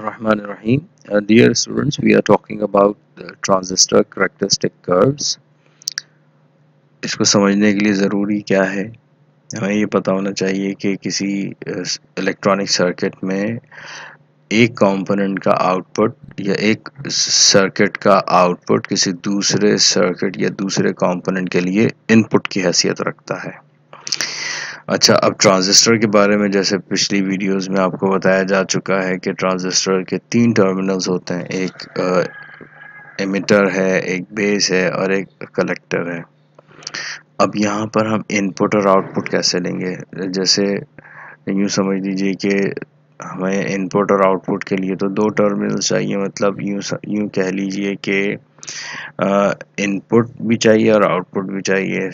Bismillahirrahmanirrahim. Dear students, we are talking about the transistor characteristic curves. इसको समझने के लिए ज़रूरी क्या है, हमें ये पता होना चाहिए कि किसी इलेक्ट्रॉनिक सर्किट में एक कंपोनेंट का आउटपुट या एक सर्किट का आउटपुट किसी दूसरे सर्किट या दूसरे कंपोनेंट के लिए इनपुट की हैसियत रखता है। अच्छा, अब ट्रांजिस्टर के बारे में जैसे पिछली वीडियोस में आपको बताया जा चुका है कि ट्रांजिस्टर के 3 टर्मिनल्स होते हैं, एक एमिटर है, एक बेस है और एक कलेक्टर है। अब यहाँ पर हम इनपुट और आउटपुट कैसे लेंगे? जैसे यूँ समझ लीजिए कि हमें इनपुट और आउटपुट के लिए तो 2 टर्मिनल्स चाहिए, मतलब यूँ कह लीजिए कि इनपुट भी चाहिए और आउटपुट भी चाहिए।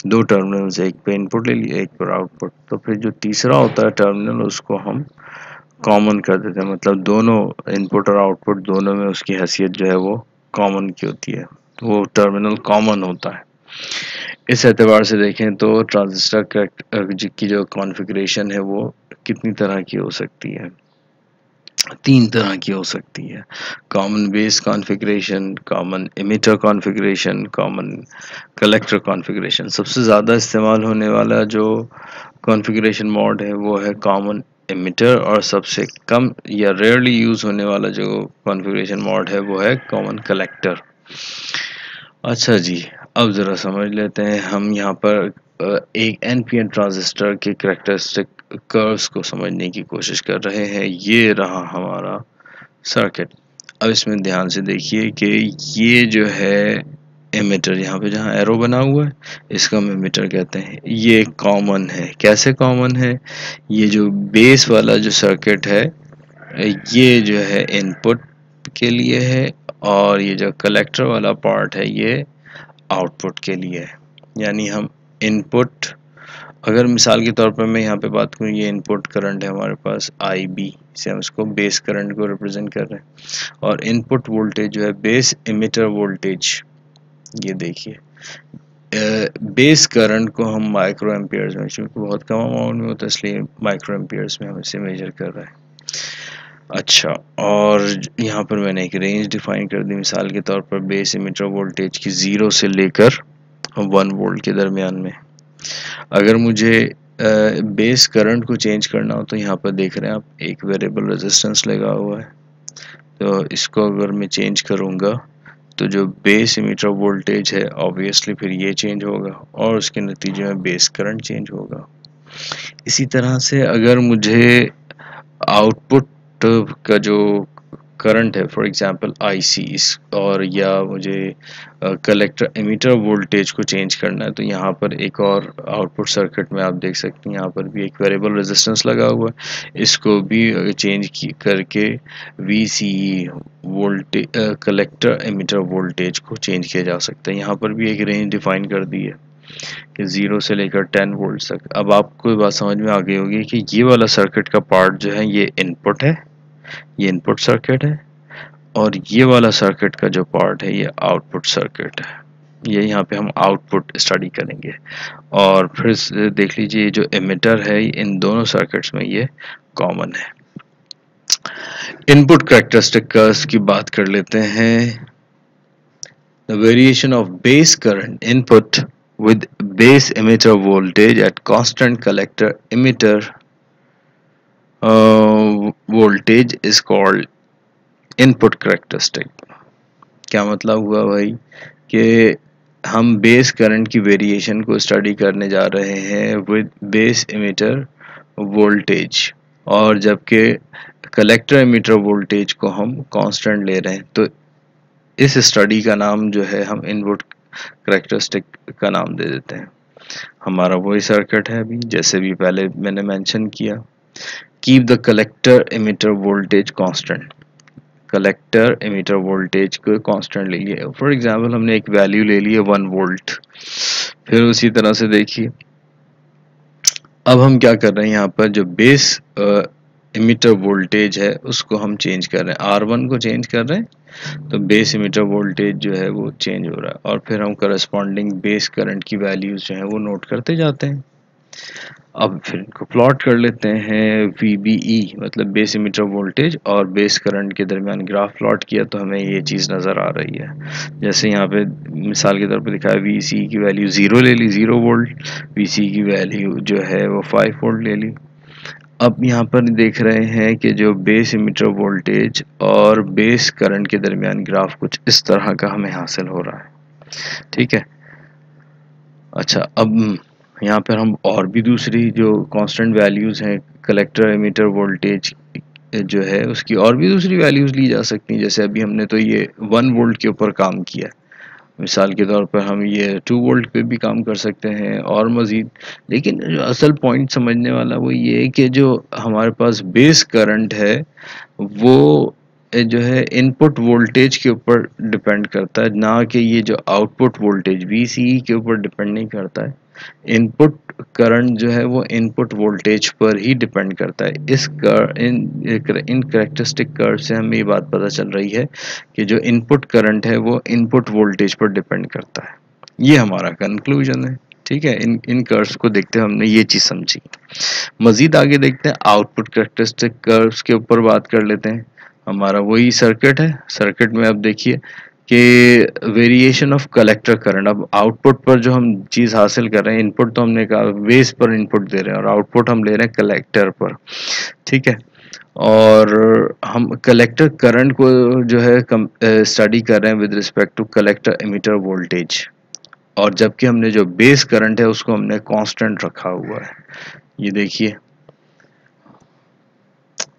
2 टर्मिनल्स, एक पे इनपुट ले लिए, एक पर आउटपुट। तो फिर जो तीसरा होता है टर्मिनल, उसको हम कॉमन कर देते हैं, मतलब दोनों इनपुट और आउटपुट दोनों में उसकी हैसियत जो है वो कॉमन की होती है, वो टर्मिनल कॉमन होता है। इस एतबार से देखें तो ट्रांजिस्टर की जो कॉन्फ़िगरेशन है वो कितनी तरह की हो सकती है? 3 तरह की हो सकती है। Common base configuration, common emitter configuration, common collector configuration. सबसे ज़्यादा इस्तेमाल होने वाला जो कॉन्फ़िगरेशन मोड है वो है कॉमन एमिटर, और सबसे कम या रेयरली यूज़ होने वाला जो कॉन्फ़िगरेशन मोड है वो है कॉमन कलेक्टर। अच्छा जी, अब ज़रा समझ लेते हैं हम यहाँ पर एक NPN ट्रांजिस्टर के कैरेक्टरिस्टिक कर्व्स को समझने की कोशिश कर रहे हैं। ये रहा हमारा सर्किट। अब इसमें ध्यान से देखिए कि ये जो है एमिटर, यहाँ पे जहाँ एरो बना हुआ है इसको हम एमिटर कहते हैं। ये कॉमन है। कैसे कॉमन है? ये जो बेस वाला जो सर्किट है ये जो है इनपुट के लिए है, और ये जो कलेक्टर वाला पार्ट है ये आउटपुट के लिए है। यानी हम इनपुट, अगर मिसाल के तौर पर मैं यहाँ पे बात करूँ, ये इनपुट करंट है हमारे पास IB, से हम इसको बेस करंट को रिप्रेजेंट कर रहे हैं, और इनपुट वोल्टेज जो है बेस इमिटर वोल्टेज, ये देखिए बेस करंट को हम माइक्रो एम्पियर्स में, क्योंकि बहुत कम अमाउंट में होता है इसलिए माइक्रो एम्पियर्स में हम इसे मेजर कर रहे हैं। अच्छा, और यहाँ पर मैंने एक रेंज डिफाइन कर दी, मिसाल के तौर पर बेस इमिटर वोल्टेज की 0 से लेकर 1 वोल्ट के दरमियान में। अगर मुझे बेस करंट को चेंज करना हो तो यहाँ पर देख रहे हैं आप एक वेरिएबल रेजिस्टेंस लगा हुआ है, तो इसको अगर मैं चेंज करूँगा तो जो बेस इमिटर वोल्टेज है ऑब्वियसली फिर ये चेंज होगा और उसके नतीजे में बेस करंट चेंज होगा। इसी तरह से अगर मुझे आउटपुट का जो करंट है, फॉर एग्जांपल IC, और या मुझे कलेक्टर एमिटर वोल्टेज को चेंज करना है, तो यहाँ पर एक और आउटपुट सर्किट में आप देख सकते हैं यहाँ पर भी एक वेरिएबल रेजिस्टेंस लगा हुआ है, इसको भी चेंज करके VCE voltage collector emitter voltage को चेंज किया जा सकता है। यहाँ पर भी एक रेंज डिफाइन कर दी है कि 0 से लेकर 10 वोल्ट तक। अब आपको ये बात समझ में आ गई होगी कि ये वाला सर्किट का पार्ट जो है ये इनपुट है, ये इनपुट सर्किट है, और ये वाला सर्किट का जो पार्ट है ये आउटपुट सर्किट है। ये यहाँ पे हम आउटपुट स्टडी करेंगे, और फिर से देख लीजिए जो एमिटर है इन दोनों सर्किट्स में ये कॉमन है। इनपुट कैरेक्टरिस्टिक कर्व्स की बात कर लेते हैं। The variation of base current input with base emitter voltage at constant collector emitter voltage is called input characteristic। क्या मतलब हुआ भाई कि हम बेस करंट की वेरिएशन को स्टडी करने जा रहे हैं विद बेस इमिटर वोल्टेज, और जबकि कलेक्टर इमिटर वोल्टेज को हम कांस्टेंट ले रहे हैं, तो इस स्टडी का नाम जो है हम इनपुट कैरेक्टरिस्टिक का नाम दे देते हैं। हमारा वही सर्किट है अभी, जैसे भी पहले मैंने मेंशन किया, keep the collector emitter voltage constant. Collector emitter voltage को कांस्टेंट ले लिया। फॉर एग्जांपल हमने एक वैल्यू ले ली है 1 वोल्ट। फिर उसी तरह से देखिए अब हम क्या कर रहे हैं, यहाँ पर जो बेस इमिटर वोल्टेज है उसको हम चेंज कर रहे हैं, R1 को चेंज कर रहे हैं, तो बेस इमिटर वोल्टेज जो है वो चेंज हो रहा है, और फिर हम करस्पॉन्डिंग बेस करंट की वैल्यूज जो है वो नोट करते जाते हैं। अब फिर इनको प्लॉट कर लेते हैं। VBE मतलब बेस इमिटर वोल्टेज और बेस करंट के दरमियान ग्राफ प्लॉट किया तो हमें ये चीज़ नज़र आ रही है। जैसे यहाँ पे मिसाल के तौर पे दिखाया, VCE की वैल्यू 0 ले ली, 0 वोल्ट। VCE की वैल्यू जो है वो 5 वोल्ट ले ली। अब यहाँ पर देख रहे हैं कि जो बेस इमिटर वोल्टेज और बेस करंट के दरमियान ग्राफ कुछ इस तरह का हमें हासिल हो रहा है। ठीक है। अच्छा, अब यहाँ पर हम और भी दूसरी जो कांस्टेंट वैल्यूज़ हैं कलेक्टर एमिटर वोल्टेज जो है उसकी और भी दूसरी वैल्यूज़ ली जा सकती हैं। जैसे अभी हमने तो ये 1 वोल्ट के ऊपर काम किया, मिसाल के तौर पर हम ये 2 वोल्ट पे भी काम कर सकते हैं और मज़ीद। लेकिन जो असल पॉइंट समझने वाला वो ये है कि जो हमारे पास बेस करंट है वो जो है इनपुट वोल्टेज के ऊपर डिपेंड करता है, ना कि ये जो आउटपुट वोल्टेज VCE के ऊपर डिपेंड नहीं करता है। इनपुट करंट जो है वो इनपुट वोल्टेज पर ही डिपेंड करता है। इन कैरेक्टरिस्टिक कर्व से हमें ये बात पता चल रही है कि जो इनपुट करंट है वो इनपुट वोल्टेज पर डिपेंड करता है। ये हमारा कंक्लूजन है। ठीक है, इन कर्व्स को देखते हुए हमने ये चीज़ समझी। मजीद आगे देखते हैं, आउटपुट कैरेक्टरिस्टिक कर्व्स के ऊपर बात कर लेते हैं। हमारा वही सर्किट है। सर्किट में अब देखिए कि वेरिएशन ऑफ कलेक्टर करंट। अब आउटपुट पर जो हम चीज़ हासिल कर रहे हैं, इनपुट तो हमने कहा बेस पर इनपुट दे रहे हैं और आउटपुट हम ले रहे हैं कलेक्टर पर। ठीक है, और हम कलेक्टर करंट को जो है स्टडी कर रहे हैं with respect to collector emitter voltage, और जबकि हमने जो बेस करंट है उसको हमने कांस्टेंट रखा हुआ है। ये देखिए।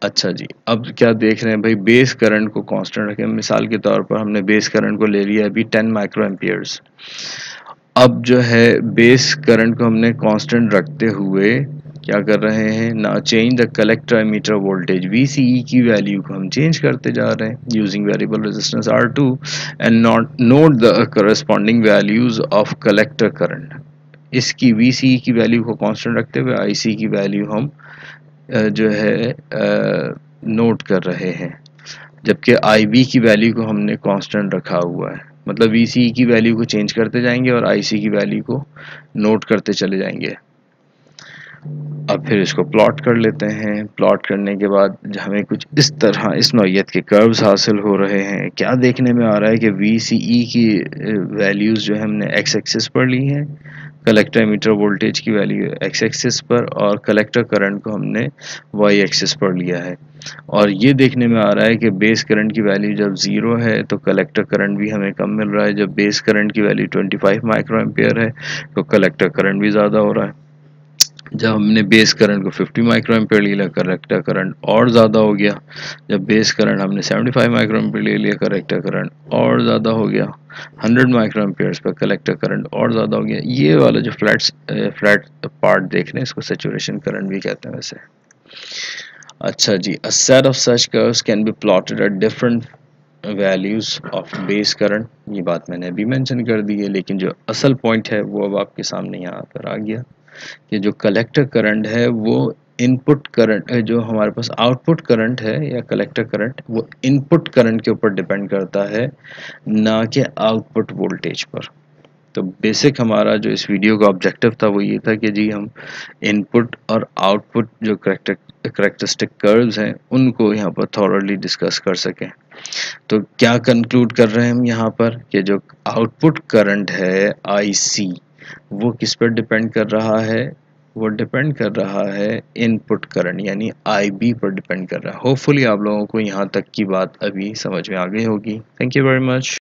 अच्छा जी, अब क्या देख रहे हैं भाई, बेस करंट को कांस्टेंट रखें। मिसाल के तौर पर हमने बेस करंट को ले लिया अभी 10 माइक्रो एम्पियर्स। अब जो है बेस करंट को हमने कांस्टेंट रखते हुए क्या कर रहे हैं ना, change the collector ammeter voltage VCE की वैल्यू को हम चेंज करते जा रहे हैं using variable resistance R2 and note the corresponding values of collector current. इसकी VCE की वैल्यू को कांस्टेंट रखते हुए IC की वैल्यू हम जो है नोट कर रहे हैं, जबकि IB की वैल्यू को हमने कांस्टेंट रखा हुआ है। मतलब VCE की वैल्यू को चेंज करते जाएंगे और IC की वैल्यू को नोट करते चले जाएंगे। अब फिर इसको प्लॉट कर लेते हैं। प्लॉट करने के बाद हमें कुछ इस तरह इस नौइयत के कर्व्स हासिल हो रहे हैं। क्या देखने में आ रहा है कि VCE की वैल्यूज़ जो है हमने x एक्सिस पर ली हैं, कलेक्टर एमीटर वोल्टेज की वैल्यू x एक्सिस पर, और कलेक्टर करंट को हमने y एक्सिस पर लिया है। और ये देखने में आ रहा है कि बेस करंट की वैल्यू जब 0 है तो कलेक्टर करंट भी हमें कम मिल रहा है। जब बेस करंट की वैल्यू 25 माइक्रो एम्पियर है तो कलेक्टर करंट भी ज़्यादा हो रहा है। जब हमने बेस करंट को 50 माइक्रो एम्पियर लिया, कलेक्टर करंट और ज़्यादा हो गया। जब बेस करंट हमने 75 माइक्रो एम्पियर ले लिया, कलेक्टर करंट और ज़्यादा हो गया। 100 माइक्रो एम्पियर्स पर कलेक्टर करंट और ज़्यादा हो गया। ये वाला जो फ्लैट पार्ट देख रहे हैं इसको सैचुरेशन करंट भी कहते हैं वैसे। अच्छा जी, a set of such curves can be plotted at different values of base current। ये बात मैंने अभी मेंशन कर दी है, लेकिन जो असल पॉइंट है वो अब आपके सामने यहाँ पर आ गया कि जो कलेक्टर करंट है वो इनपुट करंट, जो हमारे पास आउटपुट करंट है या कलेक्टर करंट, वो इनपुट करंट के ऊपर डिपेंड करता है, ना कि आउटपुट वोल्टेज पर। तो बेसिक हमारा जो इस वीडियो का ऑब्जेक्टिव था वो ये था कि जी हम इनपुट और आउटपुट जो करेक्टरिस्टिक कर्व्स हैं उनको यहाँ पर थॉरली डिस्कस कर सकें। तो क्या कंक्लूड कर रहे हैं हम यहाँ पर कि जो आउटपुट करंट है IC वो किस पर डिपेंड कर रहा है, वो डिपेंड कर रहा है इनपुट करंट यानी IB पर डिपेंड कर रहा है। होपफुली आप लोगों को यहाँ तक की बात अभी समझ में आ गई होगी। Thank you very much.